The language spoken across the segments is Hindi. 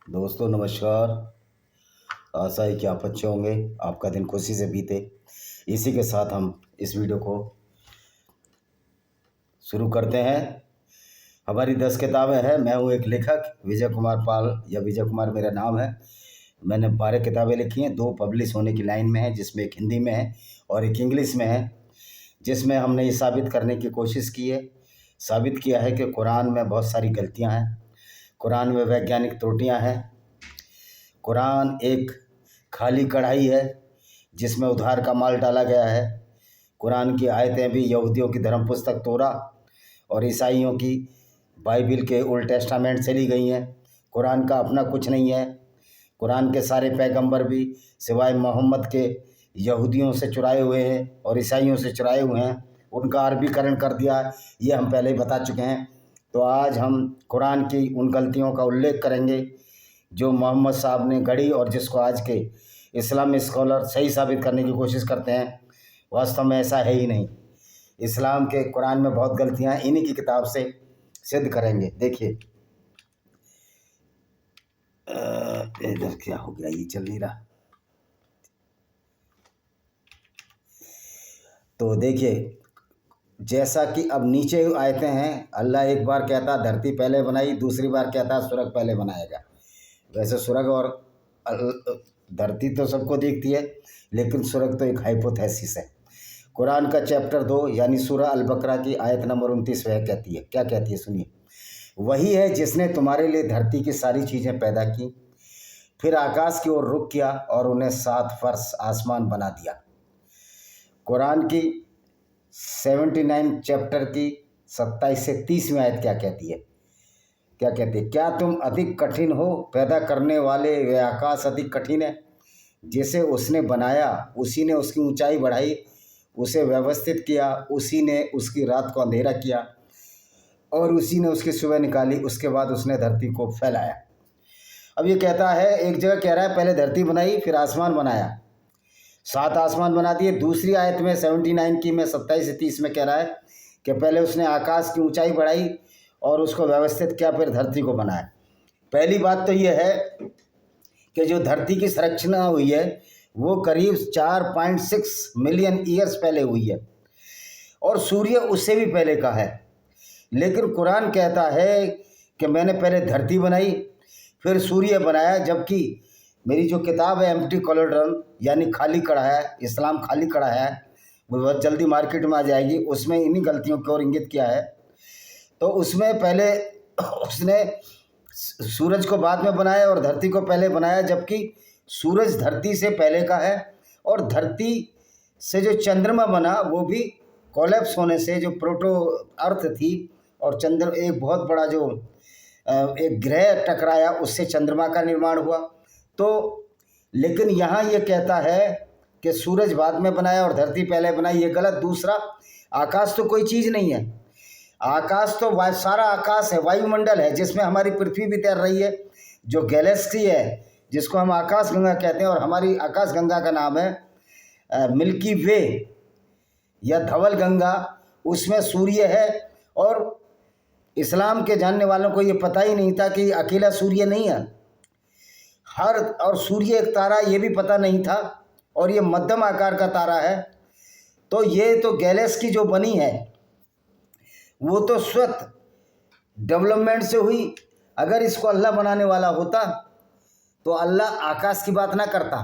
दोस्तों नमस्कार। आशा है कि आप अच्छे होंगे, आपका दिन खुशी से बीते। इसी के साथ हम इस वीडियो को शुरू करते हैं। हमारी 10 किताबें हैं। मैं हूँ एक लेखक विजय कुमार पाल, या विजय कुमार मेरा नाम है। मैंने 12 किताबें लिखी हैं। 2 पब्लिश होने की लाइन में है, जिसमें एक हिंदी में है और एक इंग्लिश में है, जिसमें हमने ये साबित करने की कोशिश की है, साबित किया है कि कुरान में बहुत सारी गलतियाँ हैं, कुरान में वैज्ञानिक त्रुटियाँ हैं, कुरान एक खाली कढ़ाई है जिसमें उधार का माल डाला गया है। कुरान की आयतें भी यहूदियों की धर्म पुस्तक तोरा और ईसाइयों की बाइबिल के ओल्ड टेस्टामेंट से ली गई हैं। कुरान का अपना कुछ नहीं है। कुरान के सारे पैगंबर भी सिवाय मोहम्मद के यहूदियों से चुराए हुए हैं और ईसाइयों से चुराए हुए हैं। उनका अरबीकरण कर दिया, ये हम पहले ही बता चुके हैं। तो आज हम कुरान की उन गलतियों का उल्लेख करेंगे जो मोहम्मद साहब ने गढ़ी और जिसको आज के इस्लामी स्कॉलर सही साबित करने की कोशिश करते हैं। वास्तव में ऐसा है ही नहीं। इस्लाम के कुरान में बहुत गलतियां इन्हीं की किताब से सिद्ध करेंगे। देखिए, इधर क्या हो गया, ये चल नहीं रहा। तो देखिए, जैसा कि अब नीचे आयते हैं, अल्लाह एक बार कहता धरती पहले बनाई, दूसरी बार कहता सुरग पहले बनाएगा। वैसे सुरग और धरती तो सबको दिखती है, लेकिन सुरग तो एक हाइपोथेसिस है। कुरान का चैप्टर 2 यानी सूरह अल बकरा की आयत नंबर 29 वह कहती है, क्या कहती है सुनिए। वही है जिसने तुम्हारे लिए धरती की सारी चीज़ें पैदा की, फिर आकाश की ओर रुख किया और उन्हें 7 फर्श आसमान बना दिया। कुरान की 79 चैप्टर की 27 से 30 में आयत क्या कहती है, क्या कहती है। क्या तुम अधिक कठिन हो, पैदा करने वाले वे आकाश अधिक कठिन है। जिसे उसने बनाया उसी ने उसकी ऊंचाई बढ़ाई, उसे व्यवस्थित किया, उसी ने उसकी रात को अंधेरा किया और उसी ने उसकी सुबह निकाली, उसके बाद उसने धरती को फैलाया। अब ये कहता है, एक जगह कह रहा है पहले धरती बनाई फिर आसमान बनाया, 7 आसमान बना दिए। दूसरी आयत में 79 की में 27 से 30 में कह रहा है कि पहले उसने आकाश की ऊंचाई बढ़ाई और उसको व्यवस्थित किया, फिर धरती को बनाया। पहली बात तो ये है कि जो धरती की संरचना हुई है वो करीब 4.6 मिलियन ईयर्स पहले हुई है और सूर्य उससे भी पहले का है। लेकिन कुरान कहता है कि मैंने पहले धरती बनाई फिर सूर्य बनाया, जबकि मेरी जो किताब है एम्प्टी कॉलोड्रन यानी खाली कड़ा है, इस्लाम खाली कड़ा है, वो बहुत जल्दी मार्केट में आ जाएगी, उसमें इन्हीं गलतियों की ओर इंगित किया है। तो उसमें पहले उसने सूरज को बाद में बनाया और धरती को पहले बनाया, जबकि सूरज धरती से पहले का है और धरती से जो चंद्रमा बना वो भी कोलैप्स होने से, जो प्रोटो अर्थ थी और चंद्र एक बहुत बड़ा जो एक ग्रह टकराया, उससे चंद्रमा का निर्माण हुआ। तो लेकिन यहाँ ये कहता है कि सूरज बाद में बनाया और धरती पहले बनाई, ये गलत। दूसरा, आकाश तो कोई चीज़ नहीं है। आकाश तो सारा आकाश है, वायुमंडल है, जिसमें हमारी पृथ्वी भी तैर रही है, जो गैलेक्सी है जिसको हम आकाश गंगा कहते हैं, और हमारी आकाश गंगा का नाम है मिल्की वे या धवल गंगा, उसमें सूर्य है। और इस्लाम के जानने वालों को ये पता ही नहीं था कि अकेला सूर्य नहीं है, और सूर्य एक तारा, ये भी पता नहीं था, और ये मध्यम आकार का तारा है। तो ये तो गैलेक्सी जो बनी है वो तो स्वतः डेवलपमेंट से हुई। अगर इसको अल्लाह बनाने वाला होता तो अल्लाह आकाश की बात ना करता।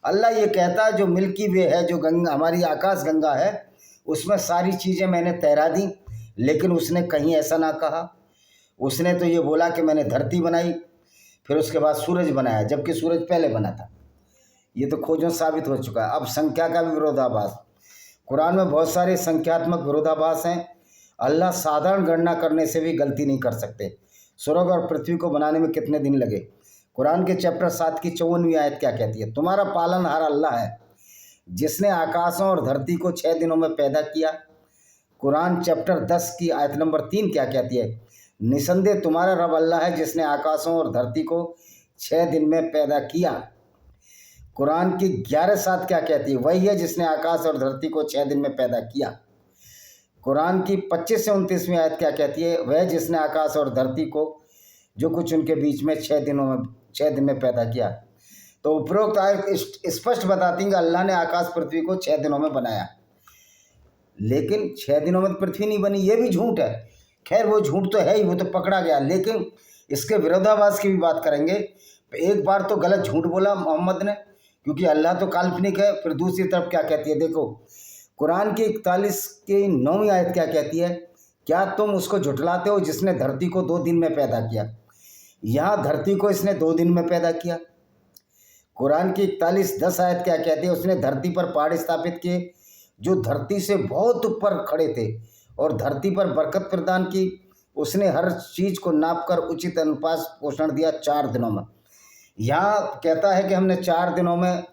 अल्लाह ये कहता जो मिल्की वे है, जो गंगा हमारी आकाश गंगा है, उसमें सारी चीज़ें मैंने तैरा दी। लेकिन उसने कहीं ऐसा ना कहा। उसने तो ये बोला कि मैंने धरती बनाई फिर उसके बाद सूरज बनाया, जबकि सूरज पहले बना था। ये तो खोजों साबित हो चुका है। अब संख्या का भी विरोधाभास, कुरान में बहुत सारे संख्यात्मक विरोधाभास हैं। अल्लाह साधारण गणना करने से भी गलती नहीं कर सकते। स्वर्ग और पृथ्वी को बनाने में कितने दिन लगे। कुरान के चैप्टर 7 की 54वीं आयत क्या कहती है, तुम्हारा पालनहार अल्लाह है जिसने आकाशों और धरती को 6 दिनों में पैदा किया। कुरान चैप्टर 10 की आयत नंबर 3 क्या कहती है, निसंदेह तुम्हारा रब अल्लाह है जिसने आकाशों और धरती को 6 दिन में पैदा किया। कुरान की 11:7 क्या कहती है, वही है जिसने आकाश और धरती को 6 दिन में पैदा किया। कुरान की 25 से 29वीं आयत क्या कहती है, वह जिसने आकाश और धरती को जो कुछ उनके बीच में 6 दिन में पैदा किया। तो उपरोक्त आयत स्पष्ट बताती है कि अल्लाह ने आकाश पृथ्वी को 6 दिनों में बनाया, लेकिन 6 दिनों में पृथ्वी नहीं बनी, ये भी झूठ है। खैर वो झूठ तो है ही, वो तो पकड़ा गया, लेकिन इसके विरोधाभास की भी बात करेंगे। एक बार तो गलत झूठ बोला मोहम्मद ने, क्योंकि अल्लाह तो काल्पनिक है। फिर दूसरी तरफ क्या कहती है, देखो कुरान की 41 की 9वीं आयत क्या कहती है, क्या तुम उसको झुठलाते हो जिसने धरती को 2 दिन में पैदा किया। यहाँ धरती को इसने 2 दिन में पैदा किया। कुरान की 41:10 आयत क्या कहती है, उसने धरती पर पहाड़ स्थापित किए जो धरती से बहुत ऊपर खड़े थे, और धरती पर बरकत प्रदान की। उसने हर चीज़ को नापकर उचित अनुपात पोषण दिया 4 दिनों में। यहाँ कहता है कि हमने 4 दिनों में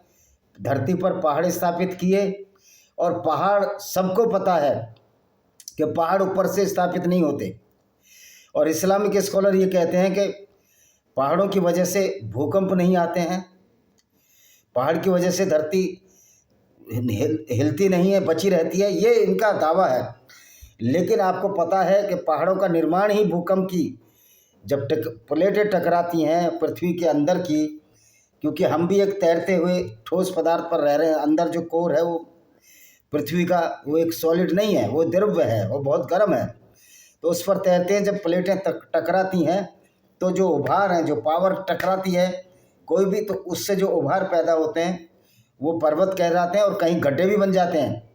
धरती पर पहाड़ स्थापित किए, और पहाड़ सबको पता है कि पहाड़ ऊपर से स्थापित नहीं होते। और इस्लामिक स्कॉलर ये कहते हैं कि पहाड़ों की वजह से भूकंप नहीं आते हैं, पहाड़ की वजह से धरती हिलती नहीं है, बची रहती है, ये इनका दावा है। लेकिन आपको पता है कि पहाड़ों का निर्माण ही भूकंप की, जब प्लेटें टकराती हैं पृथ्वी के अंदर की, क्योंकि हम भी एक तैरते हुए ठोस पदार्थ पर रह रहे हैं, अंदर जो कोर है वो पृथ्वी का, वो एक सॉलिड नहीं है, वो द्रव्य है, वो बहुत गर्म है। तो उस पर तैरते हैं, जब प्लेटें टकराती हैं तो जो उभार हैं, जो पावर टकराती है कोई भी, तो उससे जो उभार पैदा होते हैं वो पर्वत कहलाते हैं, और कहीं गड्ढे भी बन जाते हैं।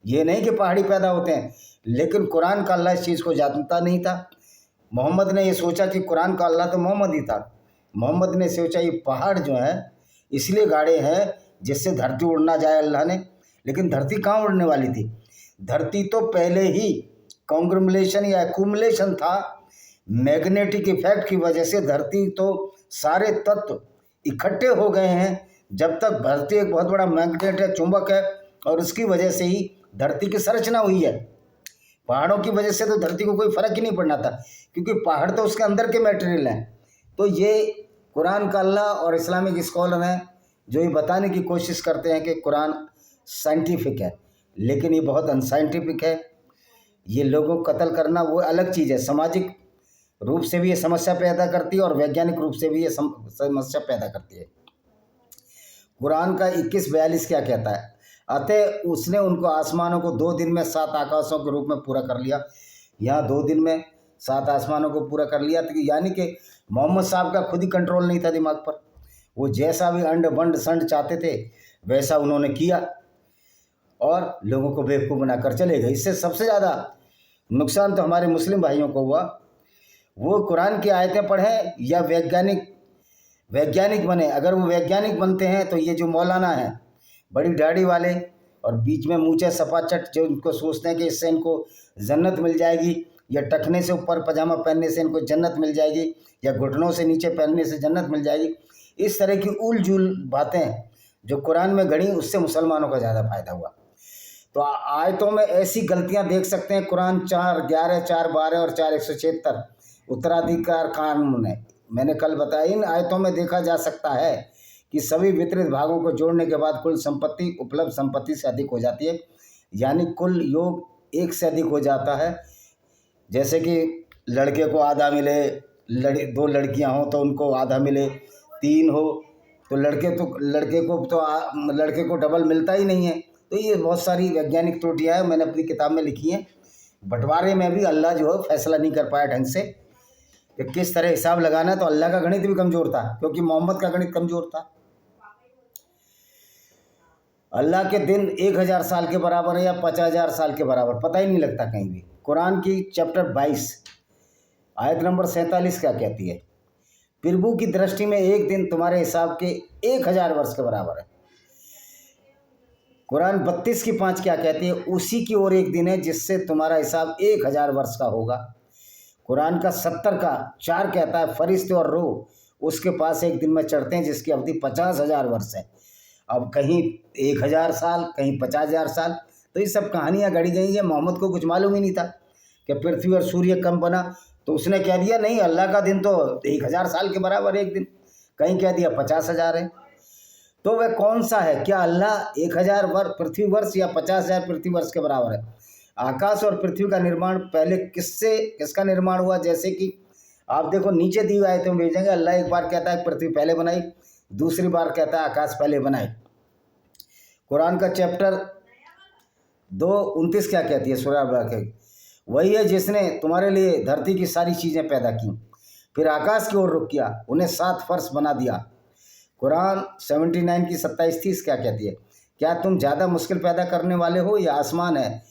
ये नहीं कि पहाड़ी पैदा होते हैं। लेकिन कुरान का अल्लाह इस चीज़ को जानता नहीं था। मोहम्मद ने ये सोचा कि कुरान का अल्लाह तो मोहम्मद ही था। मोहम्मद ने सोचा ये पहाड़ जो है इसलिए गाड़े हैं जिससे धरती उड़ ना जाए अल्लाह ने। लेकिन धरती कहाँ उड़ने वाली थी, धरती तो पहले ही कॉन्ग्रुमुलेशन या एक्यूमुलेशन था। मैग्नेटिक इफेक्ट की वजह से धरती तो सारे तत्व इकट्ठे हो गए हैं। जब तक धरती एक बहुत बड़ा मैग्नेट है, चुंबक है, और उसकी वजह से ही धरती की संरचना हुई है। पहाड़ों की वजह से तो धरती को कोई फर्क ही नहीं पड़ना था, क्योंकि पहाड़ तो उसके अंदर के मटेरियल हैं। तो ये कुरान का अल्लाह और इस्लामिक स्कॉलर हैं जो ये बताने की कोशिश करते हैं कि कुरान साइंटिफिक है, लेकिन ये बहुत अनसाइंटिफिक है। ये लोगों को कत्ल करना वो अलग चीज़ है। सामाजिक रूप से भी ये समस्या पैदा करती है और वैज्ञानिक रूप से भी ये समस्या पैदा करती है। कुरान का 21:42 क्या कहता है, अतः उसने उनको आसमानों को 2 दिन में 7 आकाशों के रूप में पूरा कर लिया। यहाँ 2 दिन में 7 आसमानों को पूरा कर लिया, तो यानी कि मोहम्मद साहब का खुद ही कंट्रोल नहीं था दिमाग पर। वो जैसा भी अंड बंड संड चाहते थे वैसा उन्होंने किया और लोगों को बेवकूफ़ बनाकर चले गए। इससे सबसे ज़्यादा नुकसान तो हमारे मुस्लिम भाइयों को हुआ। वो कुरान की आयतें पढ़ें या वैज्ञानिक बने। अगर वो वैज्ञानिक बनते हैं तो ये जो मौलाना हैं बड़ी दाढ़ी वाले और बीच में मूंछें सपाचट, जो उनको सोचते हैं कि इससे इनको जन्नत मिल जाएगी, या टखने से ऊपर पजामा पहनने से इनको जन्नत मिल जाएगी, या घुटनों से नीचे पहनने से जन्नत मिल जाएगी, इस तरह की उल जुल बातें जो कुरान में गढ़ी, उससे मुसलमानों का ज़्यादा फायदा हुआ। तो आयतों में ऐसी गलतियां देख सकते हैं। कुरान 4:11, 4:12 और 4:176 उत्तराधिकार कानून है। मैंने कल बताया, इन आयतों में देखा जा सकता है कि सभी वितरित भागों को जोड़ने के बाद कुल संपत्ति उपलब्ध संपत्ति से अधिक हो जाती है, यानी कुल योग 1 से अधिक हो जाता है। जैसे कि लड़के को आधा मिले, 2 लड़कियां हों तो उनको आधा मिले, 3 हो तो लड़के को डबल मिलता ही नहीं है। तो ये बहुत सारी वैज्ञानिक त्रुटियाँ हैं, मैंने अपनी किताब में लिखी हैं। बंटवारे में भी अल्लाह जो है फैसला नहीं कर पाया ढंग से कि किस तरह हिसाब लगाना है। तो अल्लाह का गणित भी कमज़ोर था, क्योंकि मोहम्मद का गणित कमज़ोर था। अल्लाह के दिन 1000 साल के बराबर है या 50,000 साल के बराबर, पता ही नहीं लगता कहीं भी। कुरान की चैप्टर 22 आयत नंबर 47 क्या कहती है, प्रभु की दृष्टि में एक दिन तुम्हारे हिसाब के 1000 वर्ष के बराबर है। कुरान 32 की 5 क्या कहती है, उसी की ओर एक दिन है जिससे तुम्हारा हिसाब 1000 वर्ष का होगा। कुरान का 70 का 4 कहता है, फरिश्ते और रूह उसके पास एक दिन में चढ़ते हैं जिसकी अवधि 50,000 वर्ष है। अब कहीं 1000 साल, कहीं 50,000 साल, तो ये सब कहानियाँ गढ़ी गई हैं। मोहम्मद को कुछ मालूम ही नहीं था कि पृथ्वी और सूर्य कम बना, तो उसने कह दिया नहीं, अल्लाह का दिन तो 1000 साल के बराबर एक दिन, कहीं कह दिया 50,000 है। तो वह कौन सा है, क्या अल्लाह 1000 पृथ्वी वर्ष या 50,000 पृथ्वी वर्ष के बराबर है? आकाश और पृथ्वी का निर्माण पहले किसका निर्माण हुआ? जैसे कि आप देखो नीचे दी हुई आयतों में भेजेंगे, अल्लाह एक बार कहता है पृथ्वी पहले बनाई, दूसरी बार कहता है आकाश पहले बनाए। कुरान का चैप्टर 2:29 क्या कहती है सूरह बकरा? वही है जिसने तुम्हारे लिए धरती की सारी चीज़ें पैदा की, फिर आकाश की ओर रुख किया, उन्हें 7 फर्श बना दिया। कुरान 79 की 27-30 क्या कहती है? क्या तुम ज़्यादा मुश्किल पैदा करने वाले हो या आसमान है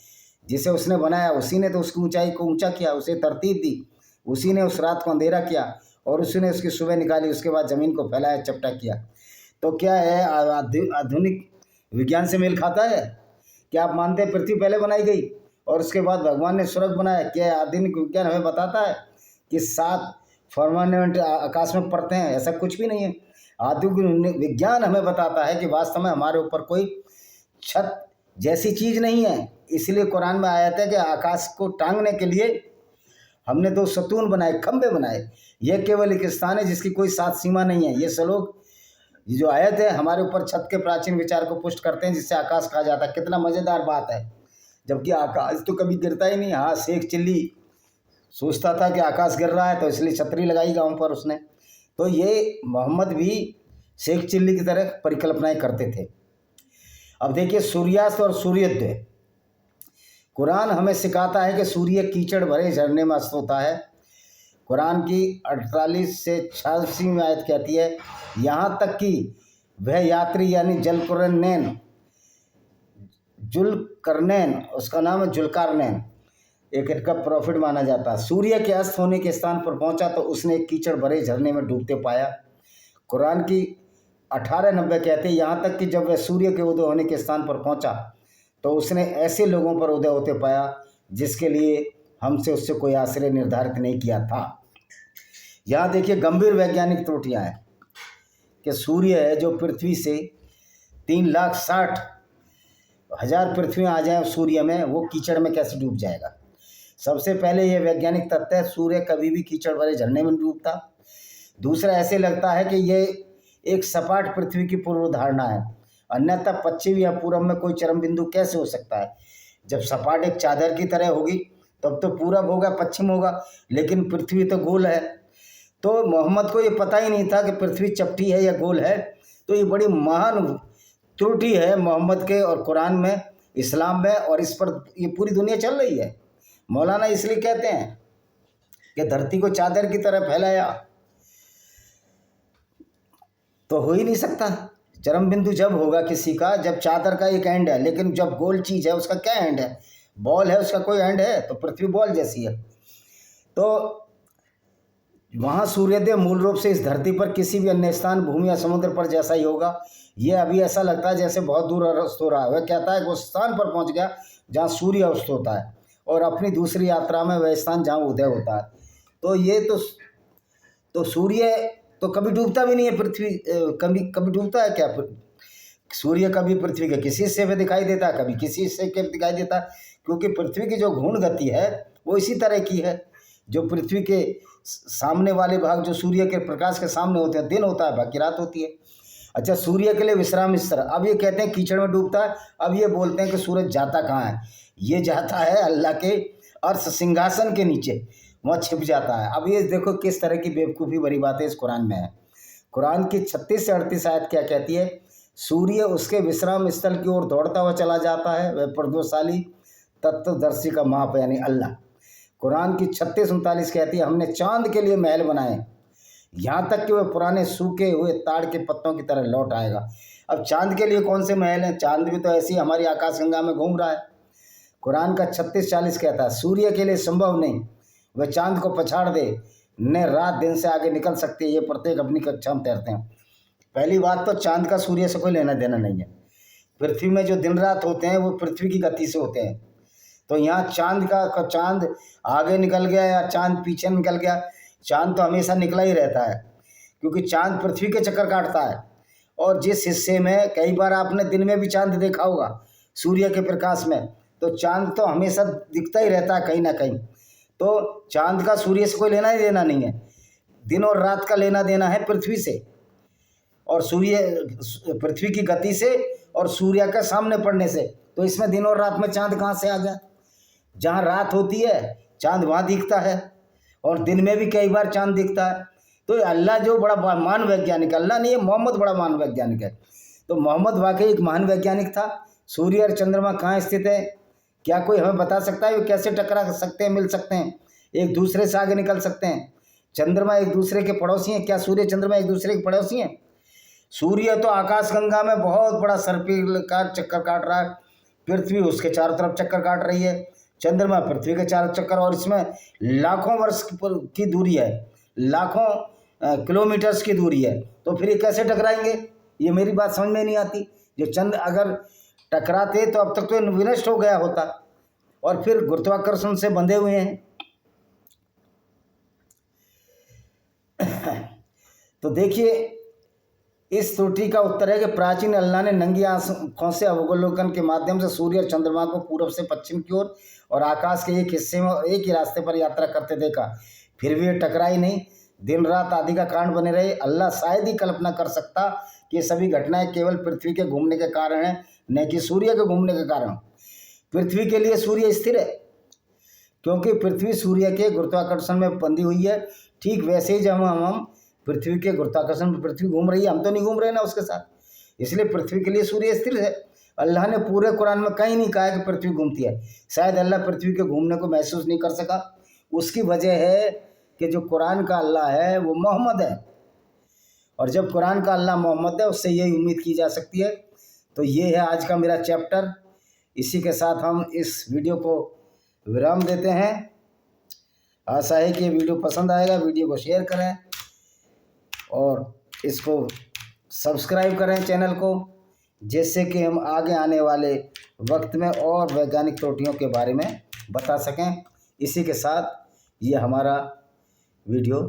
जिसे उसने बनाया? उसी ने तो उसकी ऊंचाई को ऊंचा किया, उसे तरतीब दी, उसी ने उस रात को अंधेरा किया और उसी ने उसकी सुबह निकाली, उसके बाद ज़मीन को फैलाया, चपटा किया। तो क्या है, आधुनिक विज्ञान से मेल खाता है? क्या आप मानते हैं पृथ्वी पहले बनाई गई और उसके बाद भगवान ने स्वर्ग बनाया? क्या आधुनिक विज्ञान हमें बताता है कि 7 फर्मामेंट आकाश में पड़ते हैं? ऐसा कुछ भी नहीं है। आधुनिक विज्ञान हमें बताता है कि वास्तव में हमारे ऊपर कोई छत जैसी चीज़ नहीं है। इसलिए कुरान में आया था कि आकाश को टांगने के लिए हमने 2 सतून बनाए, खंबे बनाए। यह केवल एक स्थान है जिसकी कोई सात सीमा नहीं है। ये श्लोक, ये जो आयत है, हमारे ऊपर छत के प्राचीन विचार को पुष्ट करते हैं, जिससे आकाश कहा जाता है। कितना मज़ेदार बात है, जबकि आकाश तो कभी गिरता ही नहीं। हाँ, शेख चिल्ली सोचता था कि आकाश गिर रहा है तो इसलिए छतरी लगाई गाँव पर उसने। तो ये मोहम्मद भी शेख चिल्ली की तरह परिकल्पनाएं करते थे। अब देखिए सूर्यास्त और सूर्योदय। कुरान हमें सिखाता है कि सूर्य कीचड़ भरे झरने में अस्त होता है। कुरान की 48 से 86 आयत कहती है, यहाँ तक कि वह यात्री यानी जुलकरनैन, उसका नाम है जुलकारनैन, एक इनका प्रॉफिट माना जाता है, सूर्य के अस्त होने के स्थान पर पहुंचा तो उसने एक कीचड़ भरे झरने में डूबते पाया। कुरान की 18:90 कहते हैं, यहाँ तक कि जब वह सूर्य के उदय होने के स्थान पर पहुंचा तो उसने ऐसे लोगों पर उदय होते पाया जिसके लिए हमसे उससे कोई आश्रय निर्धारित नहीं किया था। यहाँ देखिए गंभीर वैज्ञानिक त्रुटियाँ हैं कि सूर्य है जो पृथ्वी से 3,60,000 पृथ्वी आ जाए सूर्य में, वो कीचड़ में कैसे डूब जाएगा? सबसे पहले ये वैज्ञानिक तथ्य है, सूर्य कभी भी कीचड़ भरे झरने में डूबता। दूसरा, ऐसे लगता है कि ये एक सपाट पृथ्वी की पूर्व धारणा है, अन्यथा पश्चिम या पूरब में कोई चरम बिंदु कैसे हो सकता है? जब सपाट एक चादर की तरह होगी तब तो पूरब होगा, पश्चिम होगा, लेकिन पृथ्वी तो गोल है। तो मोहम्मद को ये पता ही नहीं था कि पृथ्वी चपटी है या गोल है। तो ये बड़ी महान त्रुटि है मोहम्मद के और कुरान में, इस्लाम में, और इस पर ये पूरी दुनिया चल रही है। मौलाना इसलिए कहते हैं कि धरती को चादर की तरह फैलाया, तो हो ही नहीं सकता। चरम बिंदु जब होगा किसी का, जब चादर का एक एंड है, लेकिन जब गोल चीज़ है उसका क्या एंड है? बॉल है, उसका कोई एंड है? तो पृथ्वी बॉल जैसी है। तो वहाँ सूर्योदय मूल रूप से इस धरती पर किसी भी अन्य स्थान, भूमि या समुद्र पर जैसा ही होगा। ये अभी ऐसा लगता है जैसे बहुत दूर अस्त हो रहा है। वह कहता है कि उस स्थान पर पहुँच गया जहाँ सूर्य अस्त होता है, और अपनी दूसरी यात्रा में वह स्थान जहाँ उदय होता है। तो ये तो सूर्य तो कभी डूबता भी नहीं है। पृथ्वी कभी डूबता है क्या? सूर्य कभी पृथ्वी के किसी हिस्से में दिखाई देता है, कभी किसी हिस्से के दिखाई देता है, क्योंकि पृथ्वी की जो घूर्ण गति है वो इसी तरह की है। जो पृथ्वी के सामने वाले भाग जो सूर्य के प्रकाश के सामने होते हैं, दिन होता है, बाकी रात होती है। अच्छा, सूर्य के लिए विश्राम स्थल। अब ये कहते हैं कीचड़ में डूबता है, अब ये बोलते हैं कि सूरज जाता कहाँ है? ये जाता है अल्लाह के अर्श सिंहासन के नीचे, वहाँ छिप जाता है। अब ये देखो किस तरह की बेवकूफ़ी भरी बातें इस कुरान में है। कुरान की 36 से 38 आयत क्या कहती है? सूर्य उसके विश्राम स्थल की ओर दौड़ता हुआ चला जाता है, वह प्रदोषशाली तत्वदर्शी का माप यानी अल्लाह। कुरान की 36-39 कहती है, हमने चांद के लिए महल बनाए, यहाँ तक कि वह पुराने सूखे हुए ताड़ के पत्तों की तरह लौट आएगा। अब चांद के लिए कौन से महल हैं? चांद भी तो ऐसी हमारी आकाशगंगा में घूम रहा है। कुरान का 36-40 कहता है, सूर्य के लिए संभव नहीं, वह चांद को पछाड़ दे, न रात दिन से आगे निकल सकती है, ये प्रत्येक अपनी कक्षा में तैरते हैं। पहली बात तो चांद का सूर्य से कोई लेना देना नहीं है। पृथ्वी में जो दिन रात होते हैं वो पृथ्वी की गति से होते हैं। तो यहाँ चांद आगे निकल गया या चांद पीछे निकल गया, चांद तो हमेशा निकला ही रहता है, क्योंकि चांद पृथ्वी के चक्कर काटता है। और जिस हिस्से में, कई बार आपने दिन में भी चांद देखा होगा सूर्य के प्रकाश में, तो चांद तो हमेशा दिखता ही रहता है कहीं ना कहीं। तो चांद का सूर्य से कोई लेना ही देना नहीं है, दिन और रात का लेना देना है पृथ्वी से, और पृथ्वी की गति से और सूर्य का सामने पड़ने से। तो इसमें दिन और रात में चांद कहाँ से आ गया? जहाँ रात होती है चांद वहाँ दिखता है, और दिन में भी कई बार चांद दिखता है। तो अल्लाह जो बड़ा महान वैज्ञानिक, अल्लाह नहीं है, मोहम्मद बड़ा महान वैज्ञानिक है। तो मोहम्मद वाकई एक महान वैज्ञानिक था। सूर्य और चंद्रमा कहाँ स्थित है, क्या कोई हमें बता सकता है? वो कैसे टकरा सकते हैं, मिल सकते हैं, एक दूसरे से आगे निकल सकते हैं? चंद्रमा एक दूसरे के पड़ोसी हैं? क्या सूर्य चंद्रमा एक दूसरे के पड़ोसी हैं? सूर्य तो आकाशगंगा में बहुत बड़ा सर्पिलाकार चक्कर काट रहा है, पृथ्वी उसके चारों तरफ चक्कर काट रही है, चंद्रमा पृथ्वी के चारों चक्कर, और इसमें लाखों वर्ष की दूरी है, लाखों किलोमीटर्स की दूरी है। तो फिर ये कैसे टकराएंगे? ये मेरी बात समझ में नहीं आती। जो चंद्र अगर टकराते तो अब तक तो विनष्ट हो गया होता, और फिर गुरुत्वाकर्षण से बंधे हुए हैं। तो देखिए, इस त्रुटि का उत्तर है कि प्राचीन अल्लाह ने नंगी आंखों से अवलोकन के माध्यम से सूर्य और चंद्रमा को पूर्व से पश्चिम की ओर और आकाश के एक हिस्से में एक ही रास्ते पर यात्रा करते देखा, फिर भी ये टकराई नहीं, दिन रात आदि का कारण बने रहे। अल्लाह शायद ही कल्पना कर सकता कि ये सभी घटनाएं केवल पृथ्वी के घूमने के कारण हैं, न कि सूर्य के घूमने के कारण। पृथ्वी के लिए सूर्य स्थिर है, क्योंकि पृथ्वी सूर्य के गुरुत्वाकर्षण में बंधी हुई है। ठीक वैसे ही जब हम पृथ्वी के गुरुत्वाकर्षण में पृथ्वी घूम रही है, हम तो नहीं घूम रहे ना उसके साथ, इसलिए पृथ्वी के लिए सूर्य स्थिर है। अल्लाह ने पूरे कुरान में कहीं नहीं कहा कि पृथ्वी घूमती है। शायद अल्लाह पृथ्वी के घूमने को महसूस नहीं कर सका। उसकी वजह है कि जो कुरान का अल्लाह है वो मोहम्मद है, और जब कुरान का अल्लाह मोहम्मद है उससे यही उम्मीद की जा सकती है। तो ये है आज का मेरा चैप्टर। इसी के साथ हम इस वीडियो को विराम देते हैं। आशा है कि ये वीडियो पसंद आएगा। वीडियो को शेयर करें और इसको सब्सक्राइब करें चैनल को, जिससे कि हम आगे आने वाले वक्त में और वैज्ञानिक त्रुटियों के बारे में बता सकें। इसी के साथ ये हमारा वीडियो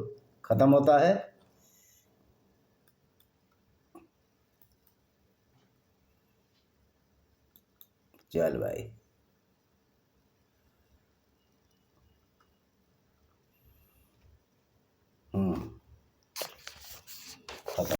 ख़त्म होता है। चल भाई।